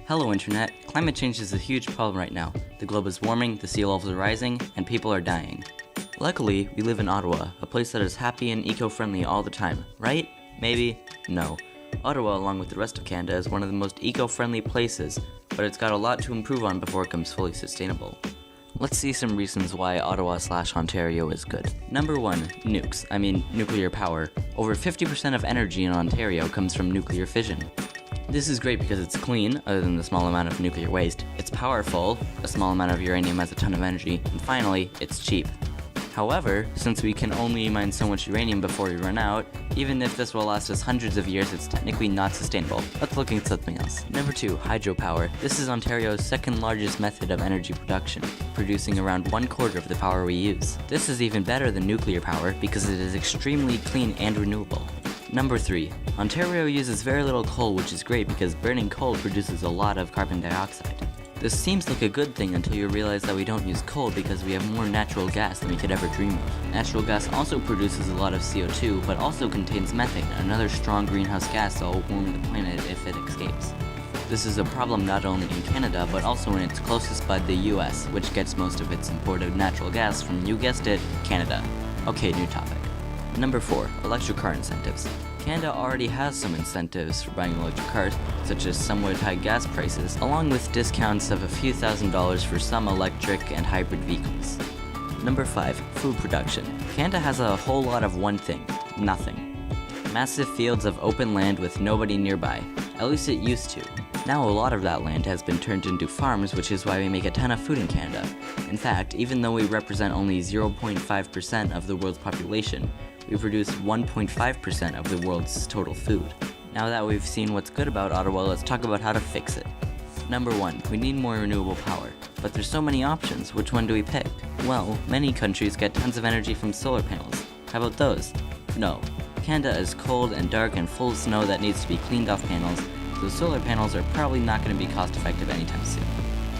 Hello Internet, climate change is a huge problem right now. The globe is warming, the sea levels are rising, and people are dying. Luckily, we live in Ottawa, a place that is happy and eco-friendly all the time, right? Maybe? No. Ottawa, along with the rest of Canada, is one of the most eco-friendly places, but it's got a lot to improve on before it becomes fully sustainable. Let's see some reasons why Ottawa/Ontario is good. Number 1, nukes. Nuclear power. Over 50% of energy in Ontario comes from nuclear fission. This is great because it's clean, other than the small amount of nuclear waste. It's powerful, a small amount of uranium has a ton of energy, and finally, it's cheap. However, since we can only mine so much uranium before we run out, even if this will last us hundreds of years, it's technically not sustainable. Let's look at something else. Number 2, hydropower. This is Ontario's second largest method of energy production, producing around 1/4 of the power we use. This is even better than nuclear power because it is extremely clean and renewable. Number 3, Ontario uses very little coal, which is great because burning coal produces a lot of carbon dioxide. This seems like a good thing until you realize that we don't use coal because we have more natural gas than we could ever dream of. Natural gas also produces a lot of CO2, but also contains methane, another strong greenhouse gas that will warm the planet if it escapes. This is a problem not only in Canada, but also in its closest bud, the US, which gets most of its imported natural gas from, you guessed it, Canada. Okay, new topic. Number 4, electric car incentives. Canada already has some incentives for buying electric cars, such as somewhat high gas prices, along with discounts of a few $1,000s for some electric and hybrid vehicles. Number 5, food production. Canada has a whole lot of one thing, nothing. Massive fields of open land with nobody nearby. At least it used to. Now a lot of that land has been turned into farms, which is why we make a ton of food in Canada. In fact, even though we represent only 0.5% of the world's population, we produce 1.5% of the world's total food. Now that we've seen what's good about Ottawa, let's talk about how to fix it. Number 1, we need more renewable power. But there's so many options, which one do we pick? Well, many countries get tons of energy from solar panels. How about those? No. Canada is cold and dark and full of snow that needs to be cleaned off panels, so solar panels are probably not going to be cost effective anytime soon.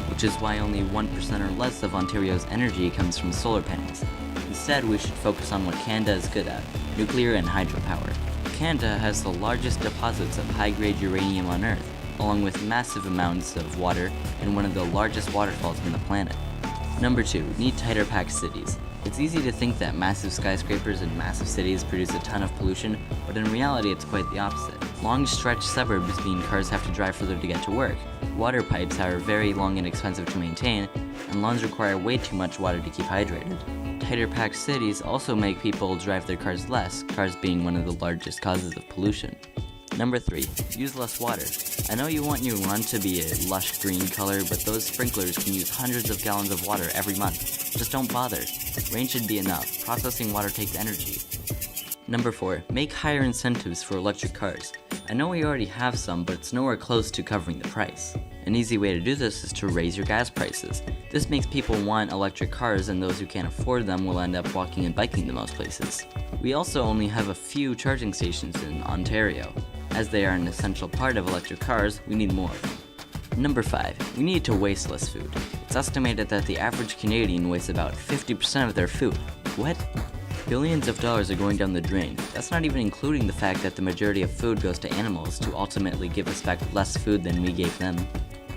Which is why only 1% or less of Ontario's energy comes from solar panels. Instead, we should focus on what Canada is good at, nuclear and hydropower. Canada has the largest deposits of high-grade uranium on Earth, along with massive amounts of water and one of the largest waterfalls on the planet. Number 2, need tighter packed cities. It's easy to think that massive skyscrapers and massive cities produce a ton of pollution, but in reality it's quite the opposite. Long stretched suburbs mean cars have to drive further to get to work, water pipes are very long and expensive to maintain, and lawns require way too much water to keep hydrated. Tighter packed cities also make people drive their cars less, cars being one of the largest causes of pollution. Number 3, use less water. I know you want your lawn to be a lush green color, but those sprinklers can use hundreds of gallons of water every month. Just don't bother. Rain should be enough. Processing water takes energy. Number 4, make higher incentives for electric cars. I know we already have some, but it's nowhere close to covering the price. An easy way to do this is to raise your gas prices. This makes people want electric cars, and those who can't afford them will end up walking and biking to most places. We also only have a few charging stations in Ontario. As they are an essential part of electric cars, we need more of them. Number 5, we need to waste less food. It's estimated that the average Canadian wastes about 50% of their food. What? Billions of dollars are going down the drain. That's not even including the fact that the majority of food goes to animals to ultimately give us back less food than we gave them.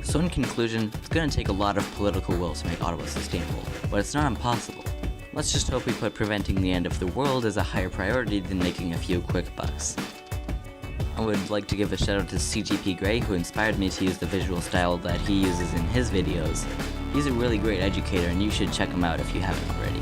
So in conclusion, it's going to take a lot of political will to make Ottawa sustainable, but it's not impossible. Let's just hope we put preventing the end of the world as a higher priority than making a few quick bucks. I would like to give a shout out to CGP Grey, who inspired me to use the visual style that he uses in his videos. He's a really great educator and you should check him out if you haven't already.